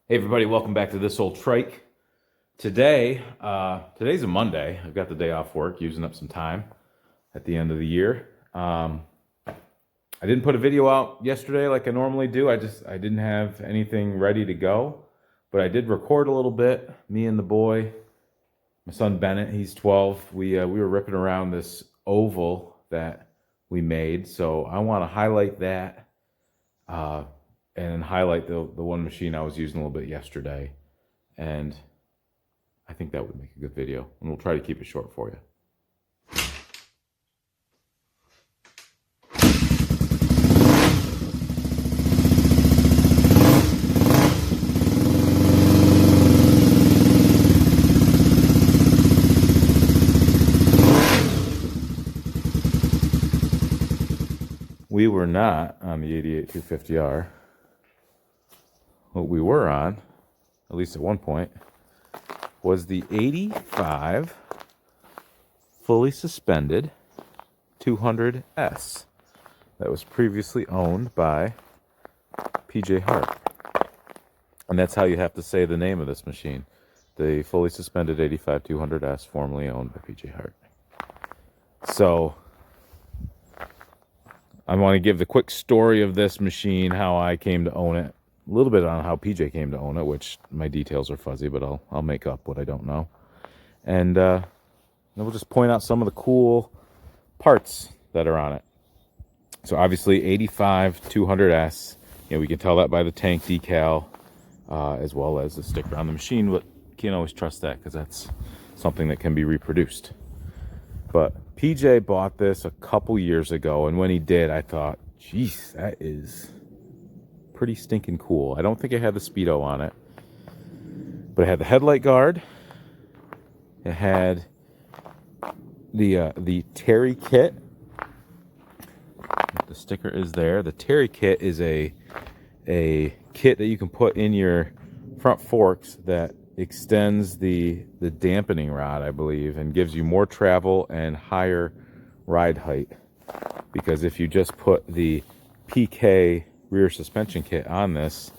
Hey everybody, welcome back to This Old Trike. Today's a Monday. I've got the day off work, using up some time at the end of the year. I didn't put a video out yesterday like I normally do. I didn't have anything ready to go, but I did record a little bit. Me and the boy, my son Bennett, he's 12. We were ripping around this oval that we made, so I want to highlight that. And highlight the one machine I was using a little bit yesterday. And I think that would make a good video. And we'll try to keep it short for you. We were not on the 88 250R. What we were on, at least at one point, was the 85 fully suspended 200S that was previously owned by PJ Hart. And that's how you have to say the name of this machine. The fully suspended 85 200S, formerly owned by PJ Hart. So I want to give the quick story of this machine, how I came to own it. A little bit on how PJ came to own it, which my details are fuzzy, but I'll make up what I don't know. And then we'll just point out some of the cool parts that are on it. So obviously 85 200S, we can tell that by the tank decal, as well as the sticker on the machine, but can't always trust that because that's something that can be reproduced. But PJ bought this a couple years ago, and when he did, I thought, geez, that is pretty stinking cool. I don't think it had the speedo on it, but it had the headlight guard. It had the Terry kit. The sticker is there. The Terry kit is a kit that you can put in your front forks that extends the dampening rod, I believe, and gives you more travel and higher ride height. Because if you just put the PK rear suspension kit on this,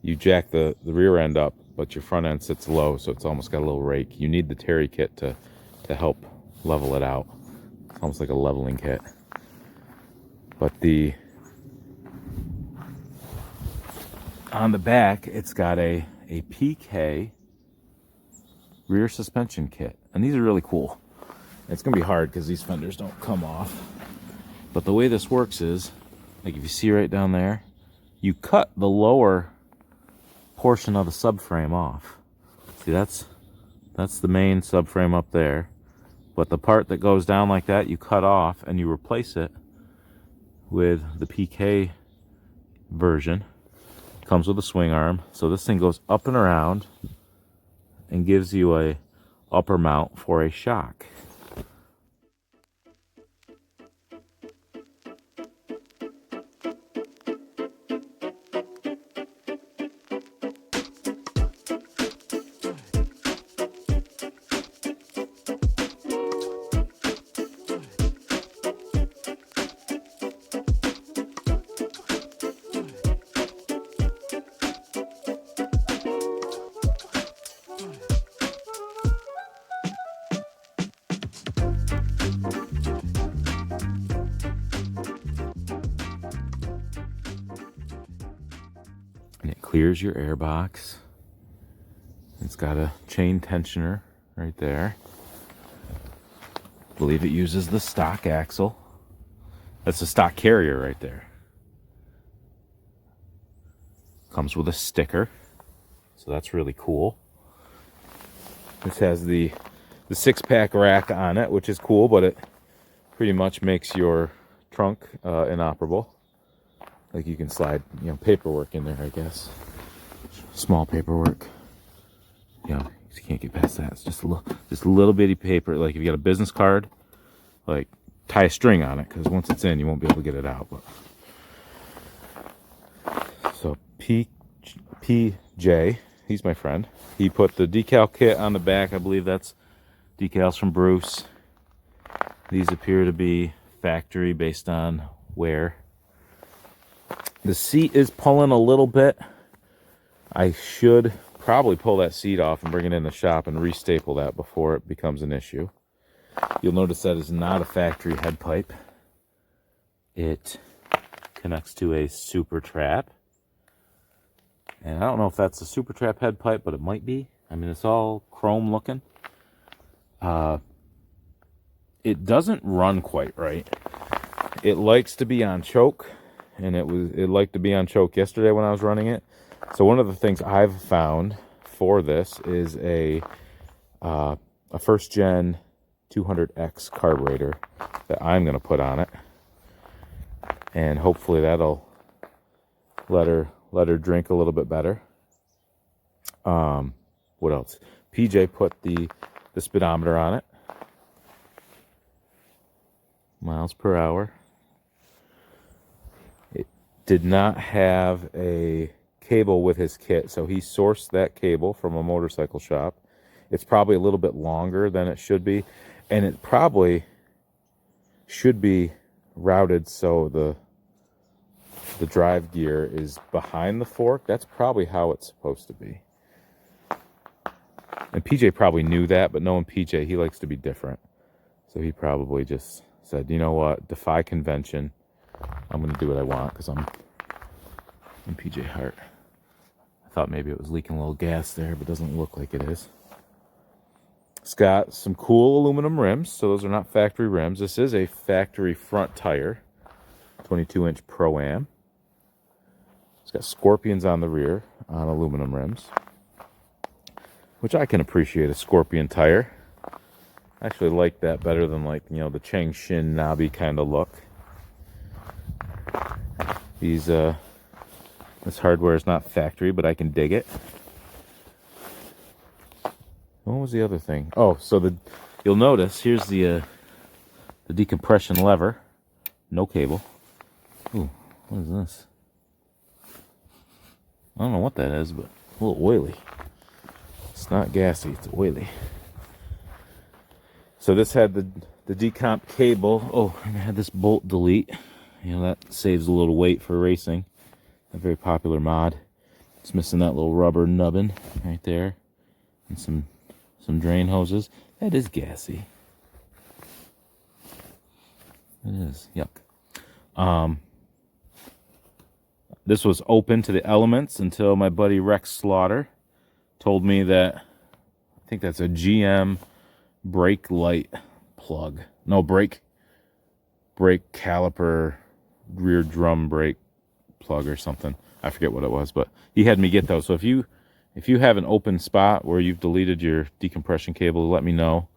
you jack the rear end up, but your front end sits low, so it's almost got a little rake. You need the Terry kit to help level it out. It's almost like a leveling kit. But on the back, it's got a PK rear suspension kit, and these are really cool. It's gonna be hard because these fenders don't come off, but the way this works is, like if you see right down there, you cut the lower portion of the subframe off. See, that's the main subframe up there, but the part that goes down like that, you cut off and you replace it with the PK version. Comes with a swing arm, so this thing goes up and around and gives you a upper mount for a shock. And it clears your air box. It's got a chain tensioner right there. I believe it uses the stock axle. That's the stock carrier right there. Comes with a sticker, so that's really cool. This has the 6-pack rack on it, which is cool, but it pretty much makes your trunk inoperable. Like you can slide, paperwork in there, I guess. Small paperwork. You can't get past that. It's just a little bitty paper. Like if you got a business card, like tie a string on it, because once it's in, you won't be able to get it out. But so PJ, he's my friend. He put the decal kit on the back. I believe that's decals from Bruce. These appear to be factory based on wear. The seat is pulling a little bit. I should probably pull that seat off and bring it in the shop and restaple that before it becomes an issue. You'll notice that is not a factory head pipe. It connects to a Super Trap. And I don't know if that's a Super Trap head pipe, but it might be. I mean, it's all chrome looking. It doesn't run quite right. It likes to be on choke, and it liked to be on choke yesterday when I was running it. So one of the things I've found for this is a first gen 200X carburetor that I'm going to put on it, and hopefully that'll let her drink a little bit better. What else? PJ put the speedometer on it, miles per hour. It did not have a cable with his kit, so he sourced that cable from a motorcycle shop. It's probably a little bit longer than it should be, and it probably should be routed so the drive gear is behind the fork. That's probably how it's supposed to be. And PJ probably knew that, but knowing PJ, he likes to be different. So he probably just said, you know what, defy convention. I'm going to do what I want because I'm PJ Hart. I thought maybe it was leaking a little gas there, but it doesn't look like it is. It's got some cool aluminum rims, so those are not factory rims. This is a factory front tire, 22-inch Pro-Am. It's got scorpions on the rear on aluminum rims, which I can appreciate a scorpion tire. I actually like that better than, like, you know, the Chang Shin knobby kind of look. These this hardware is not factory, but I can dig it. What was the other thing? Oh, so you'll notice here's the decompression lever. No cable. Ooh, what is this? I don't know what that is, but a little oily. It's not gassy, it's oily. So this had the decomp cable. Oh, and I had this bolt delete. You know, that saves a little weight for racing. A very popular mod. It's missing that little rubber nubbin right there. And some drain hoses. That is gassy. It is. Yuck. This was open to the elements until my buddy Rex Slaughter told me that, I think that's a GM brake light plug. No, brake caliper rear drum brake plug or something. I forget what it was, but he had me get those. So if you have an open spot where you've deleted your decompression cable, let me know,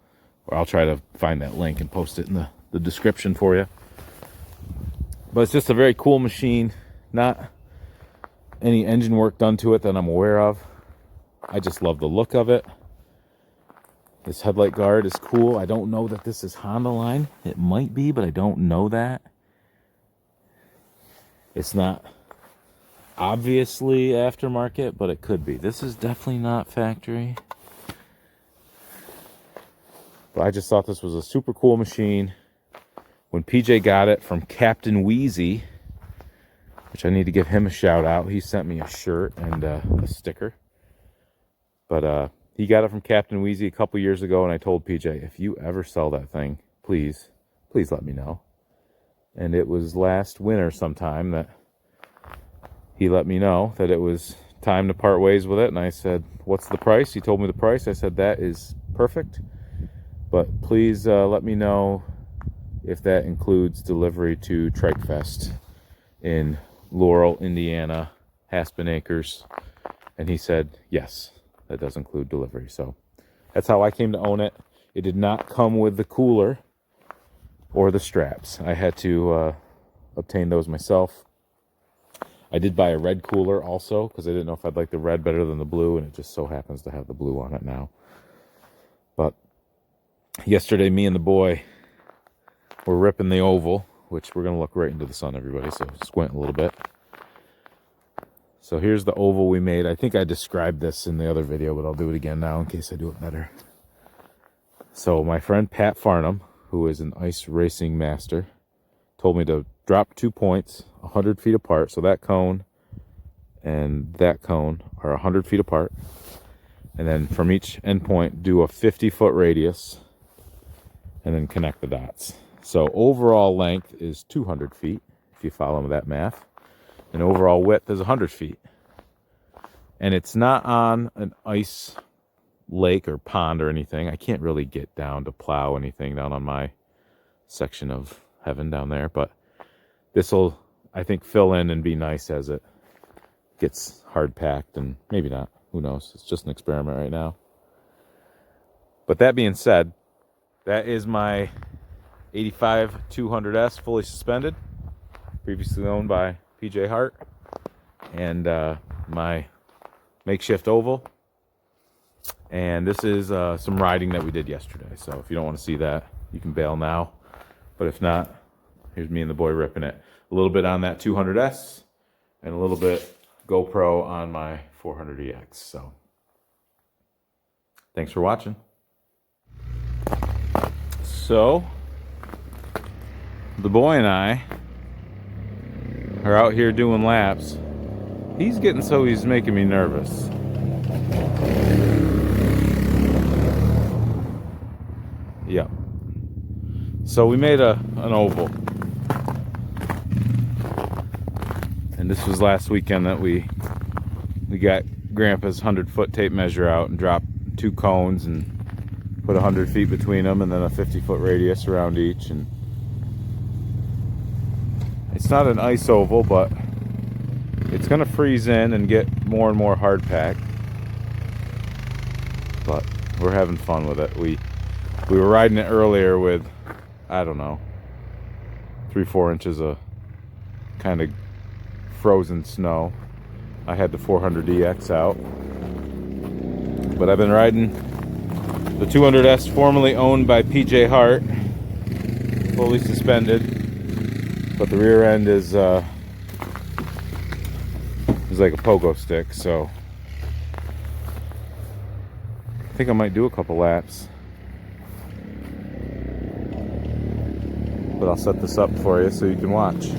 or I'll try to find that link and post it in the description for you. But it's just a very cool machine. Not any engine work done to it that I'm aware of. I just love the look of it. This headlight guard is cool. I don't know that this is Honda line. It might be, but I don't know that. It's not obviously aftermarket, but it could be. This is definitely not factory. But I just thought this was a super cool machine. When PJ got it from Captain Wheezy, which I need to give him a shout out. He sent me a shirt and a sticker. But he got it from Captain Wheezy a couple years ago, and I told PJ, if you ever sell that thing, please let me know. And it was last winter sometime that he let me know that it was time to part ways with it. And I said, what's the price? He told me the price. I said, that is perfect. But please let me know if that includes delivery to Trike Fest in Laurel, Indiana, Haspin Acres. And he said, yes, that does include delivery. So that's how I came to own it. It did not come with the cooler or the straps. I had to obtain those myself. I did buy a red cooler also because I didn't know if I'd like the red better than the blue, and it just so happens to have the blue on it now. But yesterday, me and the boy were ripping the oval, which we're going to look right into the sun, everybody, so squint a little bit. So here's the oval we made. I think I described this in the other video, but I'll do it again now in case I do it better. So my friend Pat Farnham, who is an ice racing master, told me to drop 2 points 100 feet apart. So that cone and that cone are 100 feet apart. And then from each endpoint, do a 50-foot radius and then connect the dots. So overall length is 200 feet, if you follow that math. And overall width is 100 feet. And it's not on an ice lake or pond or anything. I can't really get down to plow anything down on my section of heaven down there. But this will, I think, fill in and be nice as it gets hard packed, and maybe not. Who knows? It's just an experiment right now. But that being said, that is my 85 200S fully suspended, previously owned by PJ Hart, and my makeshift oval. And this is some riding that we did yesterday. So if you don't want to see that, you can bail now. But if not, here's me and the boy ripping it. A little bit on that 200S and a little bit GoPro on my 400EX. So thanks for watching. So the boy and I are out here doing laps. He's getting so he's making me nervous. Yep. So we made an oval. And this was last weekend that we got Grandpa's 100-foot tape measure out and dropped 2 cones and put 100 feet between them, and then a 50-foot radius around each. And it's not an ice oval, but it's gonna freeze in and get more and more hard packed. But we're having fun with it. We were riding it earlier with, I don't know, 3-4 inches of kind of frozen snow. I had the 400EX out, but I've been riding the 200S, formerly owned by PJ Hart, fully suspended, but the rear end is like a pogo stick. So I think I might do a couple laps, but I'll set this up for you so you can watch.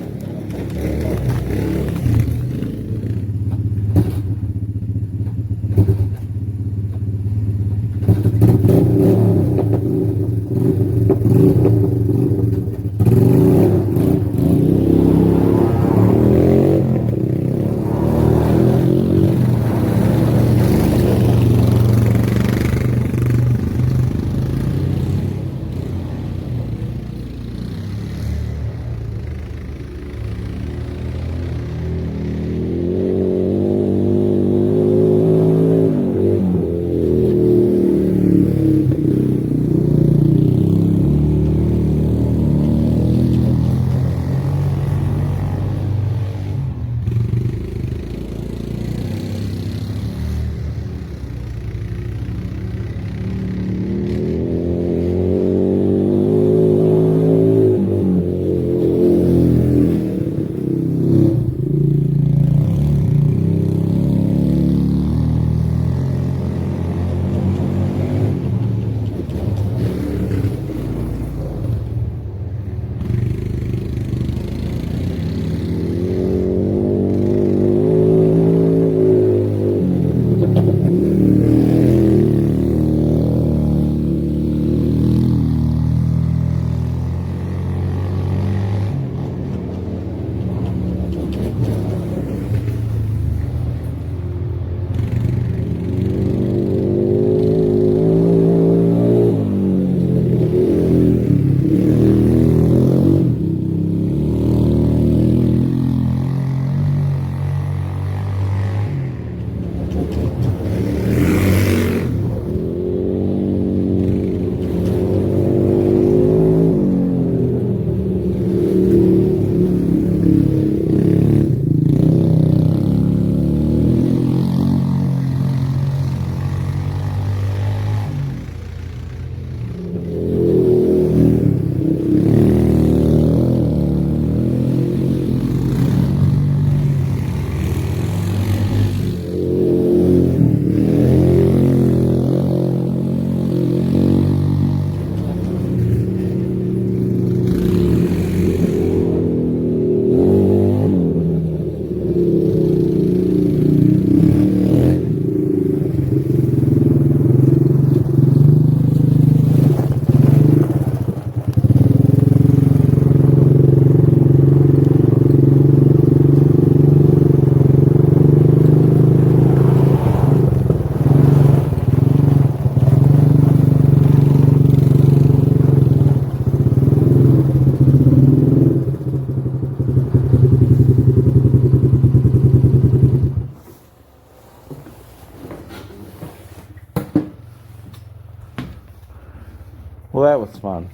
Well, that was fun.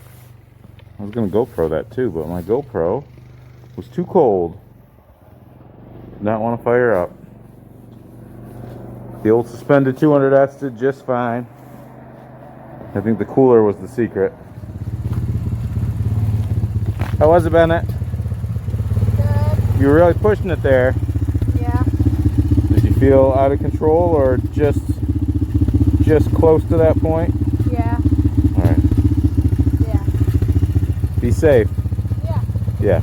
I was going to GoPro that too, but my GoPro was too cold. Did not want to fire up. The old suspended 200S did just fine. I think the cooler was the secret. How was it, Bennett? Good. You were really pushing it there. Yeah. Did you feel out of control or just close to that point? Yeah. All right. Yeah. Be safe. Yeah. Yeah.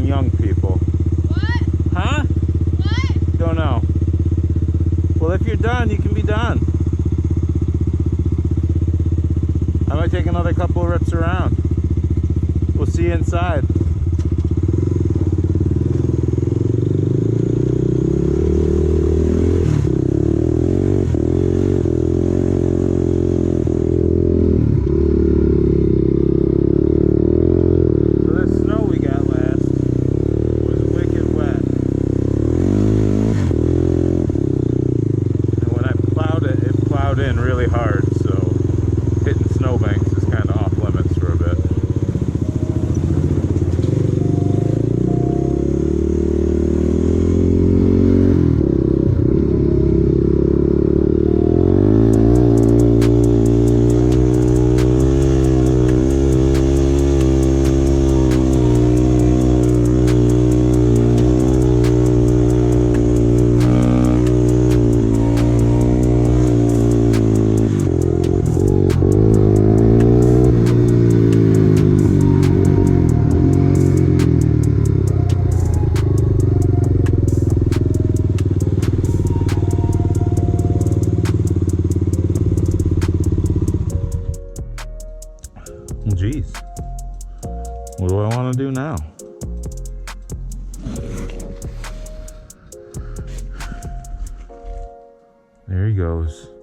young people. What? Huh? What? Don't know. Well, if you're done, you can be done. I might take another couple of rips around. We'll see you inside. In really hard, so hitting snowbanks is kind of off limits for a bit. Geez, what do I want to do now? There he goes.